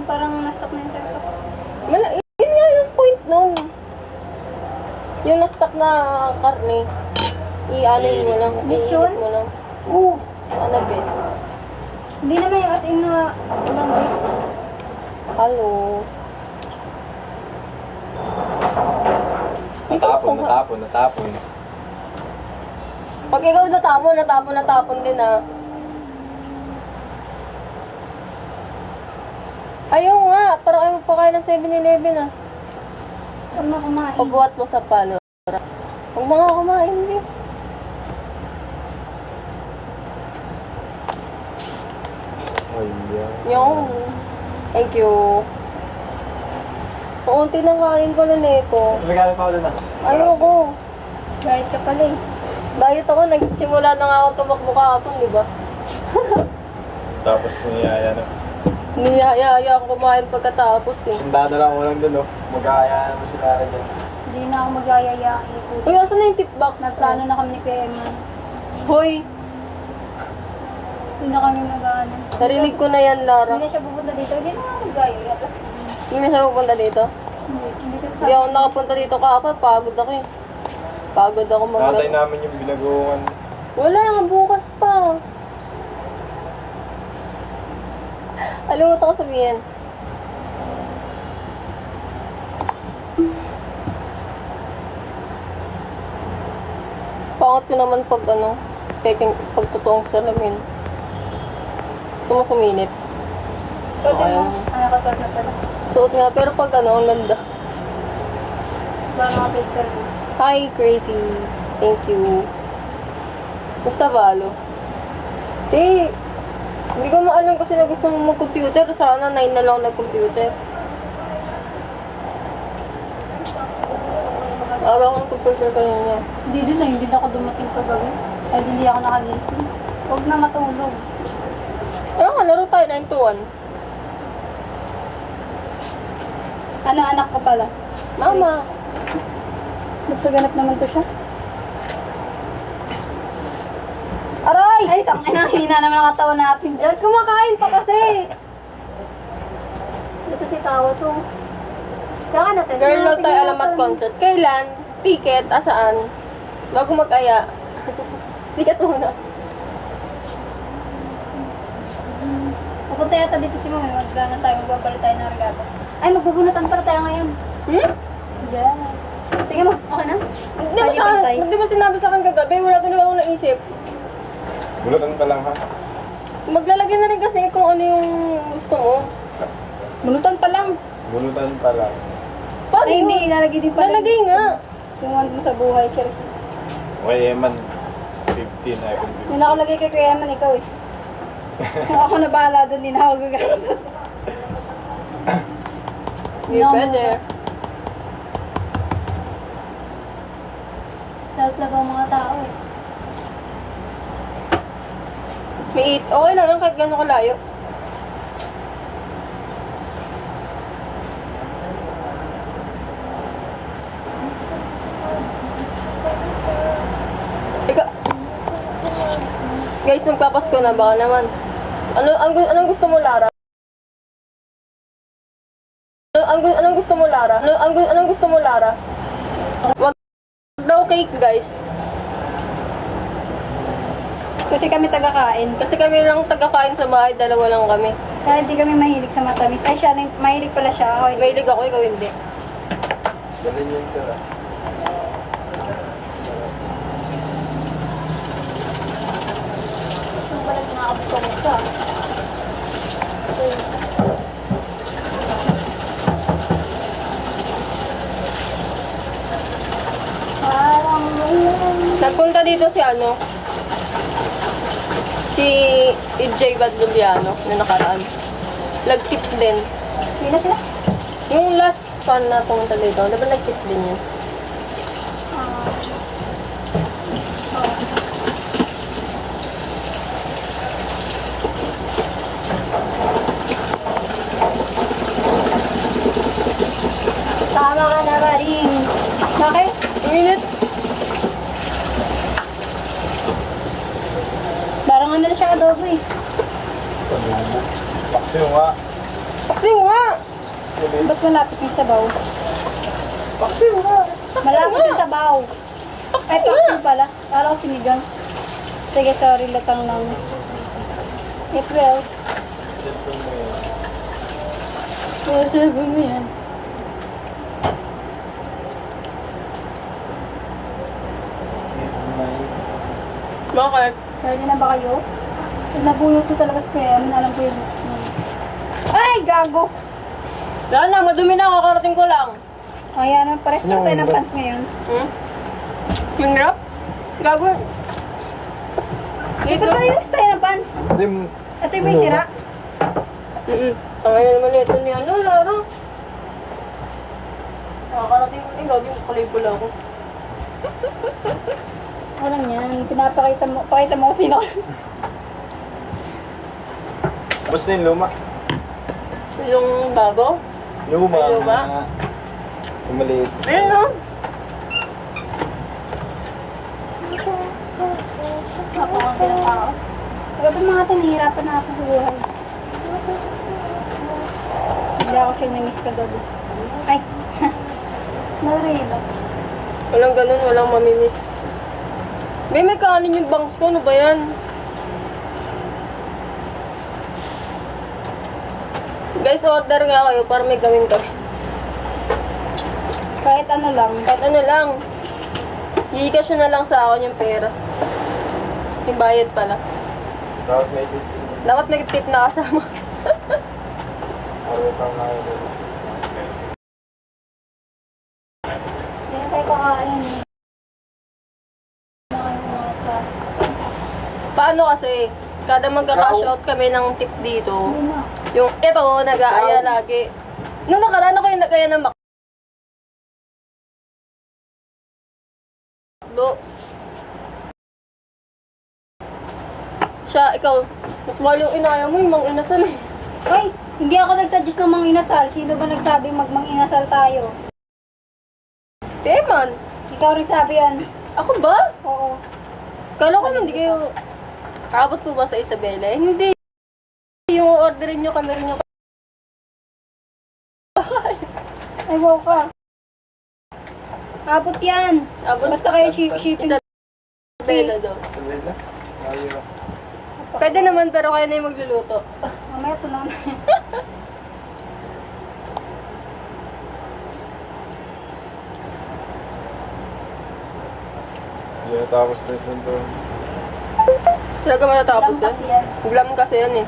parang na-stop na yung cellphone. Yun nga yung point nun. Yung na-stock na karne. I-anoin mo lang. Lechon? I-init mo lang. Oo. Ano, bes? Hindi naman yung atin na ibang day. Hello. Natapon. Pag ikaw natapon din ah. Ayaw nga, parang ayaw pa kayo ng 7-Eleven ah. Huwag na kumain. Pagbuhat mo sa palo. Huwag mga kumain din. Ayan. Yung. Thank you. Paunti na kain ko na nito. Regalo pa ulit na. Ayoko. Kahit ka pala eh. Diet ako, nagsimula na nga ako tumakbo kahapon, di ba? Tapos niyaya na. Niyaya ako kumain pagkatapos eh. Sundado lang ulang dun, oh. Mag-aaya naman sila rin dyan. Hindi na ako magyayayaan. Uy, asan na yung tip box? Nagplano na kami ni Kuya Eman. Hoy, Hindi na kami mag-ano. narinig ko na yan, Lara. Hindi na siya pupunta dito. Hindi na ako magyayaya. Hindi na siya pupunta dito. Hindi ko Hindi ako nakapunta dito kahapon, pagod ako eh. Pagod ako Nakatay maglaro. namin yung binaguan. Wala, bukas pa. Alimutan ko sabihin. Pangat ko naman pag pag totoong salamin. Sumusuminip. Pwede Ayaw. mo. Ano ka suot na pala? Suot nga, pero pag ang ganda. Wala mga filter mo. Hi, Crazy. Thank you. Basta Valo. Hindi ko maalam kasi na gusto mo mag-computer. Sana 9 na lang nag-computer. Araw ko nag-computer kanina. Hindi din na. Hindi na ako dumating kagabi. Ay, hindi ako nakagising. Huwag na matulog. Laro tayo 9 to 1. Ano, anak ko pala? Mama. Nagsaganap naman to siya. Aray! Ay, tangina, hina naman ang katawan natin dyan. Kumakain pa kasi. Ito si Tawa to. Saka natin. Girl, no tayo alamat concert. Kailan? Ticket? Asaan? Bago mag-aya. Ticket muna. Pupunta yata dito si Mami. Magana tayo. Magbabalik tayo ng regata. Ay, magbubunutan pala tayo ngayon. Hmm? Yes. Sige mo, okay na? Di ba sinabi sa akin kagabi? Wala ko na ako naisip. Bulutan pa lang, ha? Maglalagay na rin kasi kung ano yung gusto mo. Bunutan pa lang. Bulutan pa lang. Paano? Ay, hindi. Ilalagay din pala. Lalagay nga. Tungwan mo sa buhay, Cheers. Okay, Eman. 15, I can Yung nakalagay kay Kuya Eman, ikaw eh. Ako na bahala doon, hindi na ako gagastos. Hindi pwede. Self-love ang mga tao eh. May 8. Okay lang yan kahit gano'n kalayo. Guys, magpapasko na baka naman. Anong gusto mo, Lara? Anong gusto mo, Lara? Anong gusto mo, Lara? Wag daw cake, guys. Kasi kami taga-kain. Kasi kami lang taga-kain sa bahay, dalawa lang kami. Kaya hindi kami mahilig sa matamis. Ay, siya, mahilig pala siya. Ako, hindi. Mahilig ako, ikaw hindi. Dalhin yung tira. Ito pala nakakabukong ka. Parang Nagpunta dito si si EJ Badlubiano na nakaraan. Nag-tip din. sila sila. Yung last fan na pumunta dito, diba nag-tip din yun? Tama ka na, Maring. Bakit? Init. Parang ano na siya adobo eh. Paksyo nga. Paksi nga! Ba't malapit yung sabaw? Paksi nga! Malapit yung sabaw. Ay, paksin pala. Para ko sinigang. Sige, sorry, latang lang. It will. Cellphone mo yun. Sabi mo yan. Excuse my... Bakit? Ready na ba kayo? Pag nabunot ko talaga sa kaya, alam ko yung gusto mo. Ay, gago! Dahil na, madumi na, kakarating ko lang. Ayan, pares Sino na tayo ng yung pants ngayon. Hmm? Yung rap? Gago. Dito ba yung tayo ng pants? Hindi, Ito yung may sira. Tangayan naman ito ni ano, Laro. Kakarating ko, gago, kalipol ako. Walang yan. Pakita mo kung sino. basta yung luma. Yung bago? Luma. Ay, luma? Yung maliit. Ayun no? Napakunti ng tao. Kaya pa mga tanihirapan na ako sa buhay. Hindi ako siya na-miss ka gabi. Ay! Narilo. Walang ganun, walang mamimiss. May kanin yung bangs ko, ano ba yan? Guys, order nga kayo para may gawin kami. Kahit ano lang. Kahit ano lang. I-cash na lang sa akin yung pera. Yung bayad pala. Dapat may tip. Dapat nag-tip na kasama. Ano pang nga yun. Hindi na tayo kakain. Paano kasi? Kada magka-cash out kami ng tip dito. Hindi na. Yung ito, nag-aaya lagi. Nung nakaraan ako yung nag-aaya ng McDo. Siya, ikaw, mas mahal yung inaya mo, yung mang inasal eh. Ay! Hindi ako nag-suggest ng mga inasal. Sino ba nagsabi mang inasal tayo? Man, Ikaw nagsabi yan. ako ba? Oo. Kala ko hindi kayo... Abot po ba sa Isabela? Hindi. Yung orderin nyo kami rin yung... Ay, wow ka. Abot yan. Abot. Basta kayo shipping. Isabela do. Sabihin na. Ayaw. Pwede naman pero kayo na yung magluluto. Mamaya ito lang. Hindi natapos na yung santo. Talaga matatapos Lang yan? kasi yan. Glam kasi yan eh.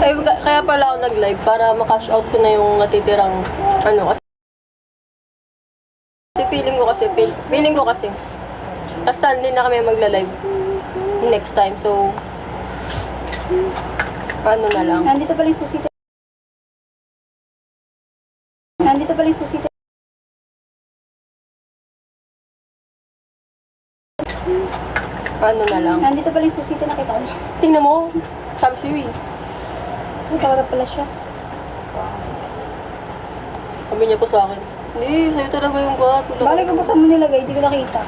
Ay, kaya pala ako nag-live para makash out ko na yung natitirang ano kasi feeling ko kasi basta hindi na kami magla-live next time, so ano na lang. Nandito pala yung susi. Nandito pala yung susi. Ano na lang. Nandito pala yung susi. Nakita ko na. Tingnan mo, sabi si Wee. Nakawala pala siya. Sabi niya po sa akin, hindi, sa'yo talaga yung buhat. Balik ko pa sa mo nilagay. Hindi ko nakita.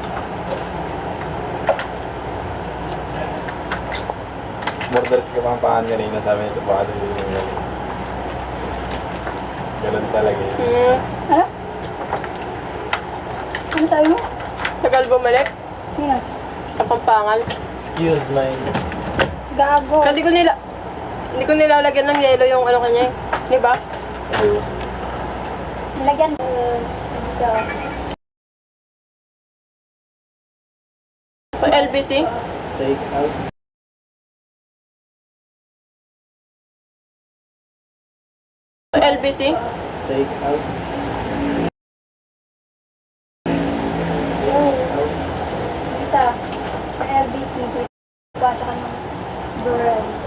Murders ka pang paan kanina, sabi nito baka doon yung lagi. Ganun talaga yun. Ano? Ano sabi mo? Tagal bumalik Sino? sa Pampangal. Excuse my... Gago. Kasi hindi ko nilalagyan ng yelo yung ano kanya eh. Di ba? Ayaw. Nilagyan. Sa... Pa LBC. Take out. Pa LBC. Take out. Isa. Sa LBC. Bata ka ng bread.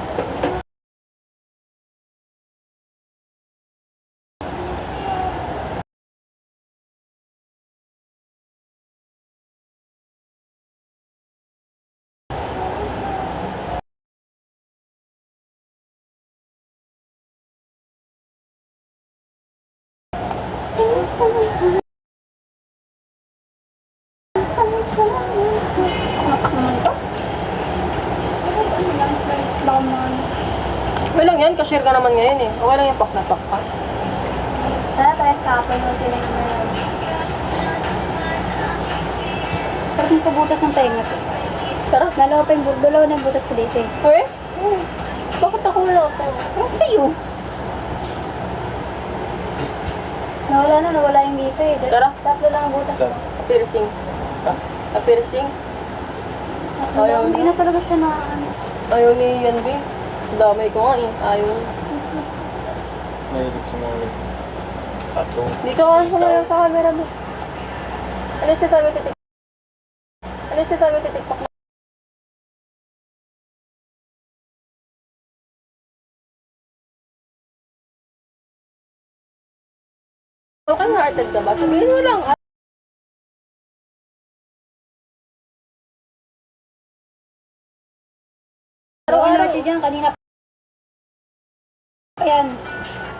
Napak naman to. Baka man. Okay lang yan, cashier ka naman ngayon eh. Okay lang yan, pak na pak ka. Tara, tayo sa kapal. Tinay mo yan. Parang yung pabutas ng tenga to. Tara. Dalawa na yung butas ko dito eh. Uy? Bakit ako wala ako? Ano sa'yo? Nawala yung dito eh. Tara. Tatlo lang ang butas ko. Piercing. Ha? Piercing? Ayaw Hindi niya. na talaga siya na ano. Ayaw ni Yan B. Damay ko nga eh. Ayaw. Mahilig sumulog. Tattoo. Dito ka sumayaw sa camera mo. Alis sa sabi titik. Alis sa sabi titiktok mo. Okay, hearted ka ba? Sabihin mo lang. Araw-araw siya dyan, kanina pa. Ayan.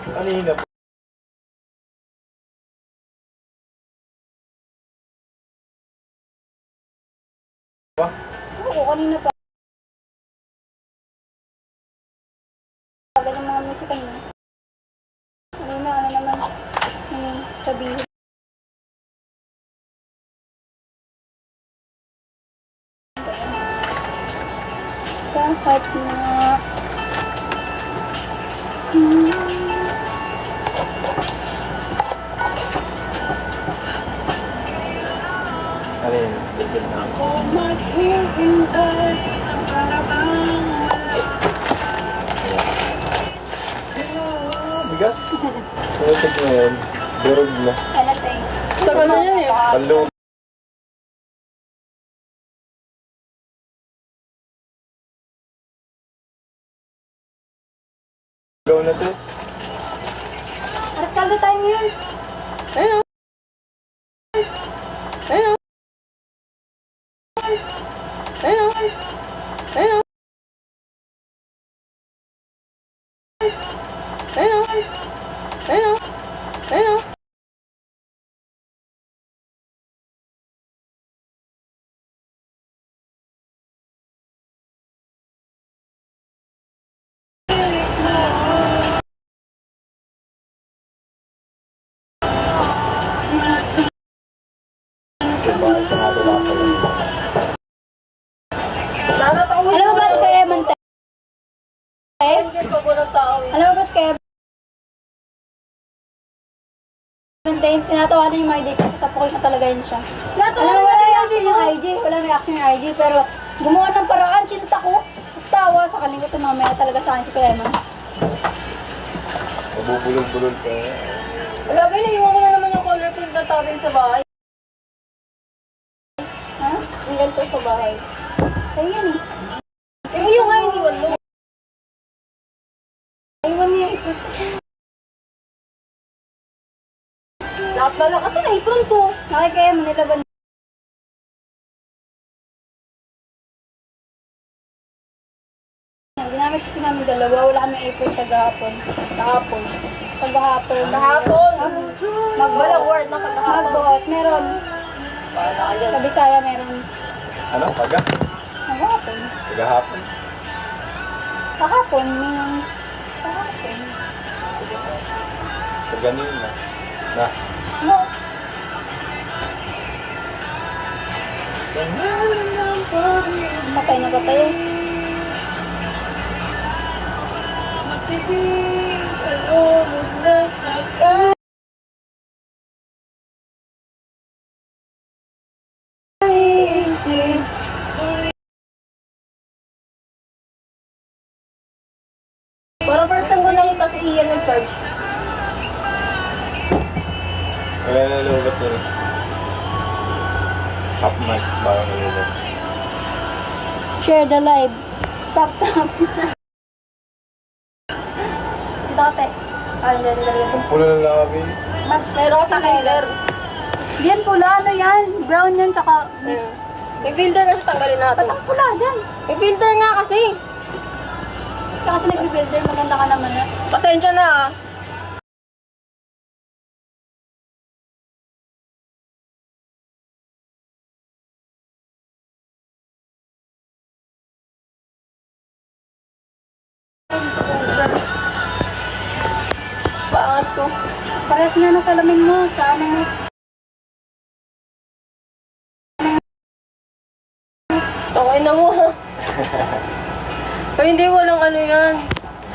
Kanina pa. Ba? Oo, kanina pa. Ganun mga musika niya. Ano naman. Sabihin. Kahit na... Ano yun? Bigyan na ako. Bigas? Pwede mo yun. Durog na. Anything. Tagal na yan eh. Panloob. Go na to. Aras kaldo tayo ngayon. Ayun. Ayun. Ayun. Ayun. Ayun. Ayun. Ayun. Diba? Ito nga wala sa lang. Alam mo ba si Kuya Eman tayo? Hindi pa po ng tao eh. Alam mo ba si Kuya Eman tayo? Tinatawanan yung mga ID ko. Sa pokoy na talaga yun siya. Alam mo, wala reaction yung IG. Wala reaction yung IG. Pero gumawa ng paraan. Kinta ko. Tawa sa kanila ko mamaya talaga sa akin si Kuya Eman. Mabubulol-bulol pa. Wala ba, naiwan ko na naman yung color pink na tawin sa bahay. Ha? Yung ganito sa bahay. Sa'yo yan eh. Eh, yung nga, iniwan mo. Aywan niya. Lahat pala kasi na-apron ko. Nakay Kuya Eman, nilaban. Ginamit kasi namin dalawa. Wala kami apron tagahapon. Kahapon. Paghahapon. Kahapon. Walang word na pagkahapon. Magbuot. Meron. Wala ka dyan. Sa Bisaya meron. Ano? Paga? Maghapon. Pagahapon. Kahapon. Kahapon. Paganin na. Na. No. Patay na patay eh. Parang first time ko nakita si Ian nag-charge. Kaya nalulat na rin. Half mic. Bawang nalulat. Share the live. Tap tap. Dati. Ay, hindi. Ang pula ng labi. Meron ko sa Kyler. Yan pula, ano yan? Brown yan, tsaka... May filter kasi tanggalin natin. Ba't ang pula dyan? May filter nga kasi. Kasi nag-filter, maganda ka naman na. Pasensya na ah. Over. Bakit ko? Pares na ng salamin mo sa ano mo. Okay na mo ha. Ay, hindi, walang ano yan.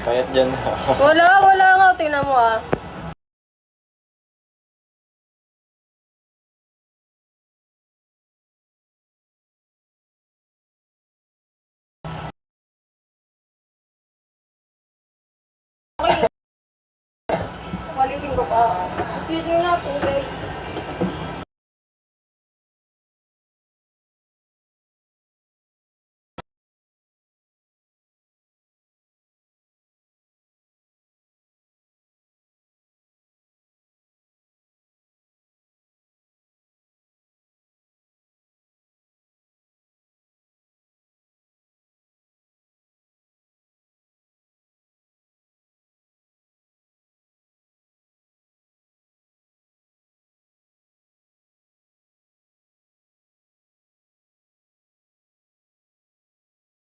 Payat dyan. Wala nga. Tingnan mo ah. Okay. Palitin ko pa. Excuse me nga, tubig.